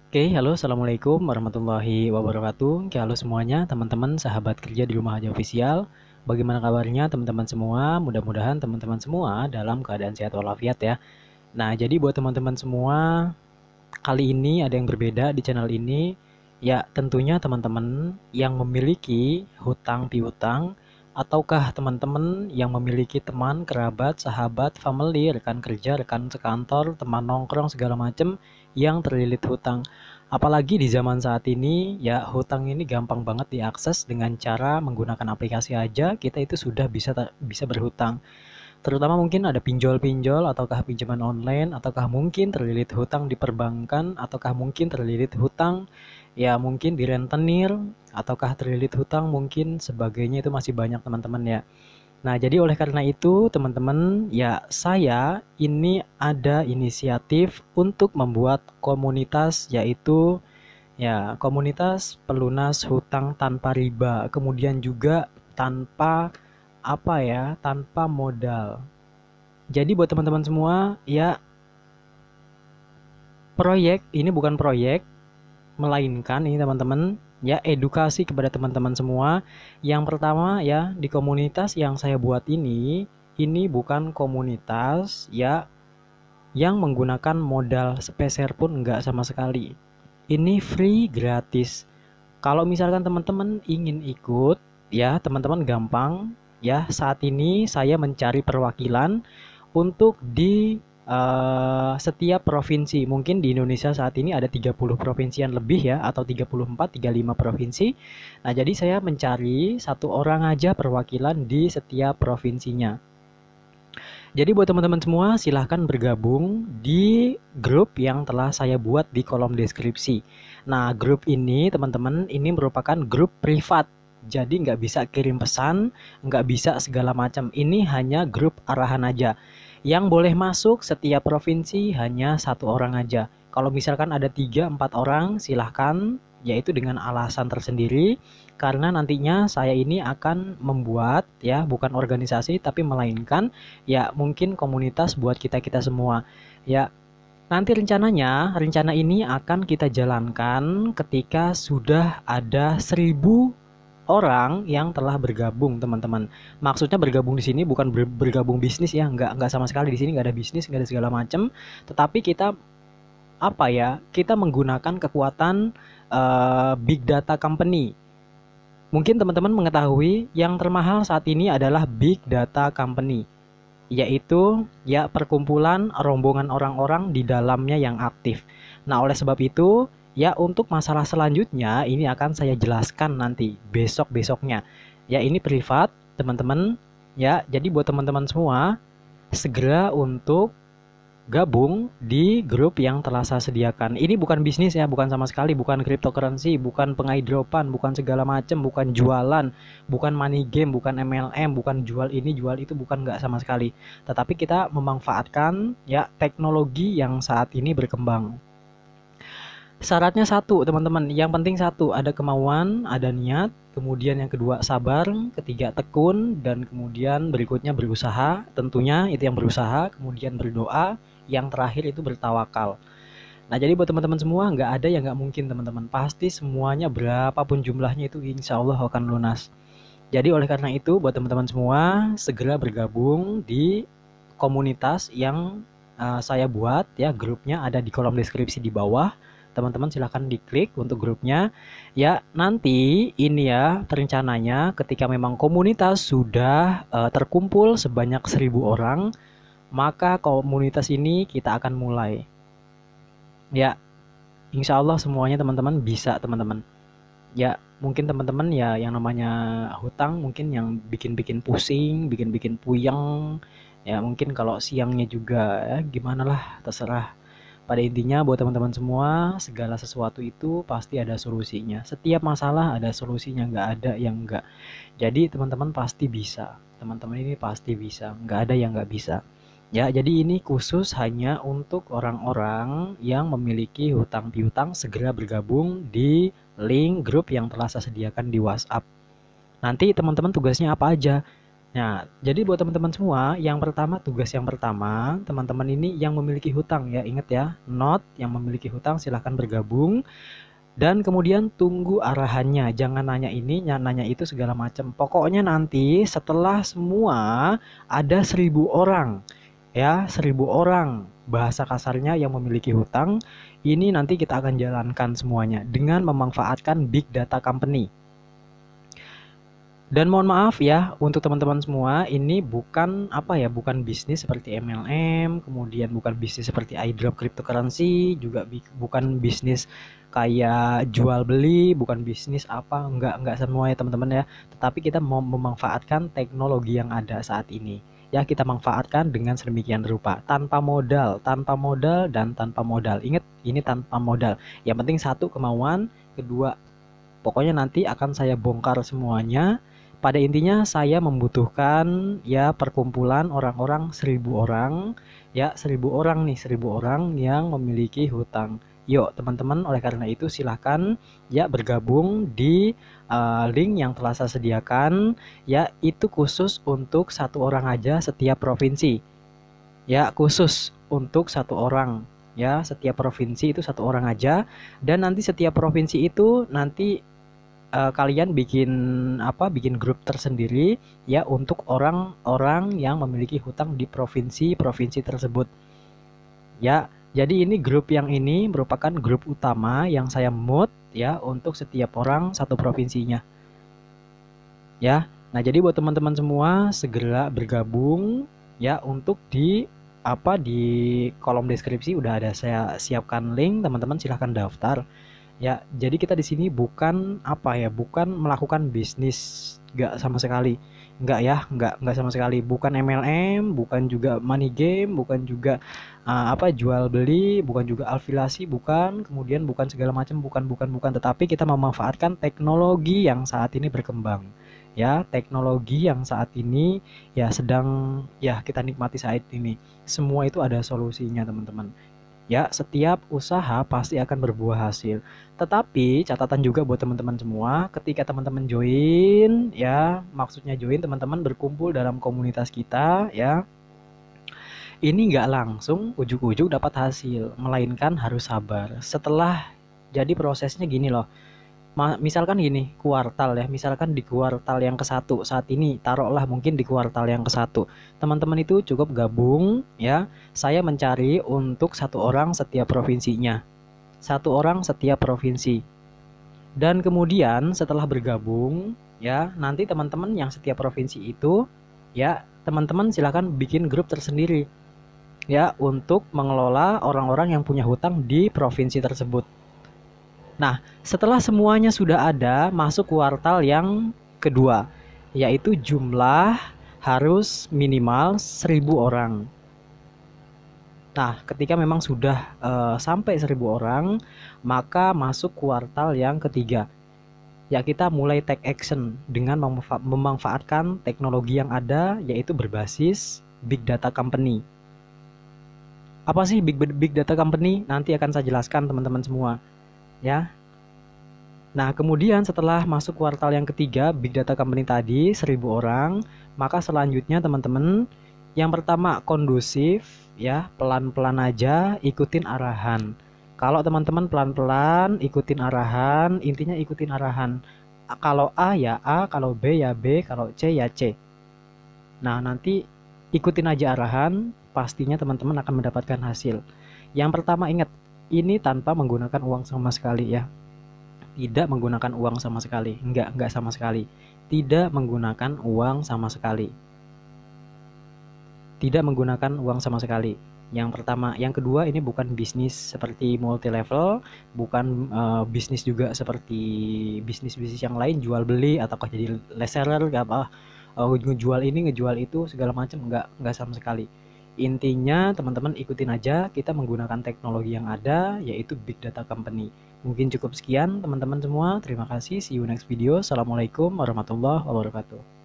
Oke, halo, assalamualaikum warahmatullahi wabarakatuh. Oke, halo semuanya, teman-teman, sahabat kerja di rumah aja official. Bagaimana kabarnya teman-teman semua? Mudah-mudahan teman-teman semua dalam keadaan sehat walafiat ya. Nah, jadi buat teman-teman semua, kali ini ada yang berbeda di channel ini. Ya, tentunya teman-teman yang memiliki hutang piutang, ataukah teman-teman yang memiliki teman, kerabat, sahabat, family, rekan kerja, rekan sekantor, teman nongkrong segala macam yang terlilit hutang. Apalagi di zaman saat ini, ya hutang ini gampang banget diakses dengan cara menggunakan aplikasi aja, kita itu sudah bisa berhutang. Terutama mungkin ada pinjol-pinjol ataukah pinjaman online ataukah mungkin terlilit hutang di perbankan ataukah mungkin terlilit hutang ya mungkin di rentenir ataukah terlilit hutang mungkin sebagainya itu masih banyak teman-teman ya. Nah, jadi oleh karena itu teman-teman ya saya ini ada inisiatif untuk membuat komunitas yaitu ya komunitas pelunas hutang tanpa riba, kemudian juga tanpa tanpa modal. Jadi buat teman-teman semua, ya proyek ini bukan proyek, melainkan ini teman-teman, ya edukasi kepada teman-teman semua. Yang pertama ya, di komunitas yang saya buat ini bukan komunitas ya yang menggunakan modal sepeser pun enggak sama sekali. Ini free gratis. Kalau misalkan teman-teman ingin ikut, ya teman-teman gampang. Ya, saat ini saya mencari perwakilan untuk di setiap provinsi. Mungkin di Indonesia saat ini ada 30 provinsian lebih ya, atau 34, 35 provinsi. Nah, jadi saya mencari satu orang aja perwakilan di setiap provinsinya. Jadi buat teman-teman semua silahkan bergabung di grup yang telah saya buat di kolom deskripsi. Nah, grup ini teman-teman ini merupakan grup privat. Jadi nggak bisa kirim pesan, nggak bisa segala macam. Ini hanya grup arahan aja. Yang boleh masuk setiap provinsi hanya satu orang aja. Kalau misalkan ada 3-4 orang silahkan, yaitu dengan alasan tersendiri. Karena nantinya saya ini akan membuat ya bukan organisasi tapi melainkan ya mungkin komunitas buat kita-kita semua. Ya, nanti rencana ini akan kita jalankan ketika sudah ada 1.000 orang yang telah bergabung teman-teman. Maksudnya bergabung di sini bukan bergabung bisnis ya, nggak sama sekali di sini nggak ada bisnis, nggak ada segala macam. Tetapi kita kita menggunakan kekuatan big data company. Mungkin teman-teman mengetahui yang termahal saat ini adalah big data company, yaitu ya perkumpulan rombongan orang-orang di dalamnya yang aktif. Nah, oleh sebab itu, ya untuk masalah selanjutnya ini akan saya jelaskan nanti besok-besoknya. Ya, ini privat, teman-teman. Ya, jadi buat teman-teman semua segera untuk gabung di grup yang telah saya sediakan. Ini bukan bisnis ya, bukan sama sekali, bukan cryptocurrency, bukan pengairdropan, bukan segala macam, bukan jualan, bukan money game, bukan MLM, bukan jual ini, jual itu, bukan nggak sama sekali. Tetapi kita memanfaatkan ya teknologi yang saat ini berkembang. Syaratnya satu, teman-teman. Yang penting satu, ada kemauan, ada niat, kemudian yang kedua sabar, ketiga tekun, dan kemudian berikutnya berusaha. Tentunya itu yang berusaha, kemudian berdoa, yang terakhir itu bertawakal. Nah, jadi buat teman-teman semua, nggak ada yang nggak mungkin teman-teman. Pasti semuanya berapapun jumlahnya itu insya Allah akan lunas. Jadi oleh karena itu, buat teman-teman semua, segera bergabung di komunitas yang saya buat ya, grupnya ada di kolom deskripsi di bawah. Teman-teman silahkan diklik untuk grupnya. Ya, nanti ini ya rencananya ketika memang komunitas sudah terkumpul sebanyak 1.000 orang, maka komunitas ini kita akan mulai. Ya, insya Allah semuanya teman-teman bisa teman-teman. Ya, mungkin teman-teman ya yang namanya hutang mungkin yang bikin-bikin pusing, bikin-bikin puyeng. Ya, mungkin kalau siangnya juga ya gimana lah, terserah. Pada intinya buat teman-teman semua, segala sesuatu itu pasti ada solusinya. Setiap masalah ada solusinya, nggak ada yang nggak. Jadi teman-teman pasti bisa. Teman-teman ini pasti bisa, nggak ada yang nggak bisa. Ya, jadi ini khusus hanya untuk orang-orang yang memiliki hutang piutang segera bergabung di link grup yang telah saya sediakan di WhatsApp. Nanti teman-teman tugasnya apa aja? Nah, jadi buat teman-teman semua, yang pertama, tugas yang pertama, teman-teman ini yang memiliki hutang ya, ingat ya, not yang memiliki hutang silahkan bergabung. Dan kemudian tunggu arahannya, jangan nanya ini, nanya itu segala macam. Pokoknya nanti setelah semua ada 1.000 orang, ya 1.000 orang bahasa kasarnya yang memiliki hutang, ini nanti kita akan jalankan semuanya dengan memanfaatkan big data company. Dan mohon maaf ya untuk teman-teman semua, ini bukan apa ya, bukan bisnis seperti MLM, kemudian bukan bisnis seperti iDrop cryptocurrency, juga bukan bisnis kayak jual beli, bukan bisnis apa, enggak semua ya teman-teman ya. Tetapi kita mau memanfaatkan teknologi yang ada saat ini. Ya, kita manfaatkan dengan sedemikian rupa, tanpa modal dan tanpa modal. Ingat, ini tanpa modal. Yang penting satu, kemauan, kedua, pokoknya nanti akan saya bongkar semuanya. Pada intinya saya membutuhkan ya perkumpulan orang-orang 1.000 orang, ya 1.000 orang nih, 1.000 orang yang memiliki hutang. Yuk teman-teman, oleh karena itu silahkan ya bergabung di link yang telah saya sediakan, ya itu khusus untuk 1 orang aja setiap provinsi, ya khusus untuk 1 orang, ya setiap provinsi itu 1 orang aja. Dan nanti setiap provinsi itu nanti kalian bikin grup tersendiri ya untuk orang-orang yang memiliki hutang di provinsi-provinsi tersebut. Ya, jadi ini grup yang ini merupakan grup utama yang saya mood ya untuk setiap orang satu provinsinya. Ya. Nah, jadi buat teman-teman semua segera bergabung ya untuk di kolom deskripsi udah ada saya siapkan link, teman-teman silahkan daftar. Ya, jadi kita di sini bukan bukan melakukan bisnis, nggak sama sekali, nggak ya, nggak sama sekali, bukan MLM, bukan juga money game, bukan juga jual beli, bukan juga afiliasi, bukan, kemudian bukan segala macam, bukan, tetapi kita memanfaatkan teknologi yang saat ini berkembang, ya, teknologi yang saat ini ya sedang ya kita nikmati saat ini, semua itu ada solusinya teman-teman. Ya, setiap usaha pasti akan berbuah hasil. Tetapi catatan juga buat teman-teman semua, ketika teman-teman join, ya maksudnya join teman-teman berkumpul dalam komunitas kita, ya ini nggak langsung ujuk-ujuk dapat hasil, melainkan harus sabar. Setelah jadi prosesnya gini loh. Misalkan gini, kuartal ya, misalkan di kuartal yang ke-1 saat ini, taruhlah mungkin di kuartal yang ke-1, teman-teman itu cukup gabung ya, saya mencari untuk 1 orang setiap provinsinya, 1 orang setiap provinsi. Dan kemudian setelah bergabung ya, nanti teman-teman yang setiap provinsi itu ya, teman-teman silahkan bikin grup tersendiri ya untuk mengelola orang-orang yang punya hutang di provinsi tersebut. Nah, setelah semuanya sudah ada, masuk kuartal yang kedua, yaitu jumlah harus minimal 1.000 orang. Nah, ketika memang sudah sampai 1.000 orang, maka masuk kuartal yang ketiga. Ya, kita mulai take action dengan memanfaatkan teknologi yang ada, yaitu berbasis big data company. Apa sih big data company? Nanti akan saya jelaskan teman-teman semua. Ya. Nah, kemudian setelah masuk kuartal yang ketiga big data company tadi 1.000 orang, maka selanjutnya teman-teman yang pertama kondusif ya, pelan-pelan aja ikutin arahan. Kalau teman-teman pelan-pelan ikutin arahan, intinya ikutin arahan. Kalau A ya A, kalau B ya B, kalau C ya C. Nah, nanti ikutin aja arahan, pastinya teman-teman akan mendapatkan hasil. Yang pertama ingat, ini tanpa menggunakan uang sama sekali ya. Tidak menggunakan uang sama sekali. Enggak sama sekali. Tidak menggunakan uang sama sekali. Tidak menggunakan uang sama sekali. Yang pertama, yang kedua ini bukan bisnis seperti multi level, bukan bisnis juga seperti bisnis-bisnis yang lain jual beli ataukah jadi reseller ngejual ini ngejual itu segala macam, enggak sama sekali. Intinya teman-teman ikutin aja, kita menggunakan teknologi yang ada yaitu big data company. Mungkin cukup sekian teman-teman semua, terima kasih, see you next video. Assalamualaikum warahmatullahi wabarakatuh.